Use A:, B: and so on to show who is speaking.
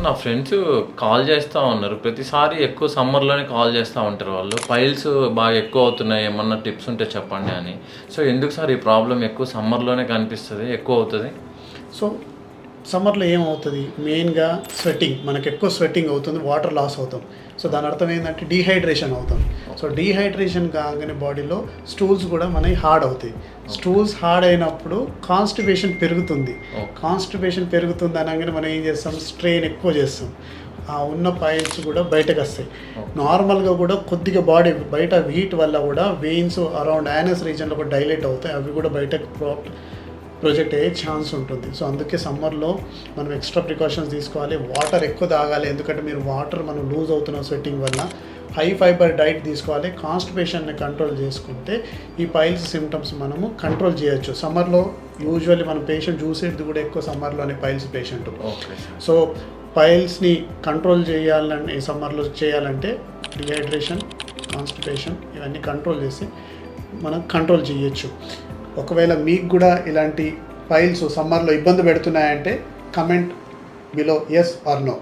A: నా friends call చేస్తూ ఉన్నారు. ప్రతిసారి ఎక్కువ సమ్మర్‌లోనే కాల్ చేస్తా ఉంటారు వాళ్ళు. పైల్స్ బాగా ఎక్కువ అవుతున్నాయి. ఏమన్నా టిప్స్ ఉంటే చెప్పండి అని. సో, ఎందుకు సార్ ఈ ప్రాబ్లమ్ ఎక్కువ సమ్మర్‌లోనే కనిపిస్తది? ఎక్కువ అవుతది?
B: సో సమ్మర్లో ఏమవుతుంది, మెయిన్గా స్వెట్టింగ్, మనకు ఎక్కువ స్వెట్టింగ్ అవుతుంది, వాటర్ లాస్ అవుతాం. సో దాని అర్థం ఏంటంటే డీహైడ్రేషన్ అవుతాం. సో డీహైడ్రేషన్ కాగానే బాడీలో స్టూల్స్ కూడా మనకి హార్డ్ అవుతాయి. స్టూల్స్ హార్డ్ అయినప్పుడు కాన్స్టిపేషన్ పెరుగుతుంది. కాన్స్టిపేషన్ పెరుగుతుంది అనగానే మనం ఏం చేస్తాం, స్ట్రెయిన్ ఎక్కువ చేస్తాం. ఆ ఉన్న పైల్స్ కూడా బయటకు వస్తాయి. నార్మల్గా కూడా కొద్దిగా బాడీ బయట హీట్ వల్ల కూడా వెయిన్స్ అరౌండ్ యానస్ రీజన్లో కూడా డైలేట్ అవుతాయి. అవి కూడా బయటకు ప్రొజెక్ట్ అయ్యే ఛాన్స్ ఉంటుంది. సో అందుకే సమ్మర్లో మనం ఎక్స్ట్రా ప్రికాషన్స్ తీసుకోవాలి. వాటర్ ఎక్కువ తాగాలి, ఎందుకంటే మీరు వాటర్ మనం లూజ్ అవుతున్న స్వెట్టింగ్ వల్ల. హై ఫైబర్ డైట్ తీసుకోవాలి. కాన్స్టిపేషన్ని కంట్రోల్ చేసుకుంటే ఈ పైల్స్ సిమ్టమ్స్ మనము కంట్రోల్ చేయొచ్చు. సమ్మర్లో యూజువల్లీ మనం పేషెంట్ చూసేది కూడా ఎక్కువ సమ్మర్లోనే పైల్స్ పేషెంట్. సో పైల్స్ని కంట్రోల్ చేయాలని సమ్మర్లో చేయాలంటే డిహైడ్రేషన్, కాన్స్టిపేషన్ ఇవన్నీ కంట్రోల్ చేసి మనం కంట్రోల్ చేయొచ్చు. ఒకవేళ మీకు కూడా ఇలాంటి పైల్స్ సమ్మర్లో ఇబ్బంది పెడుతున్నాయంటే comment below yes or no.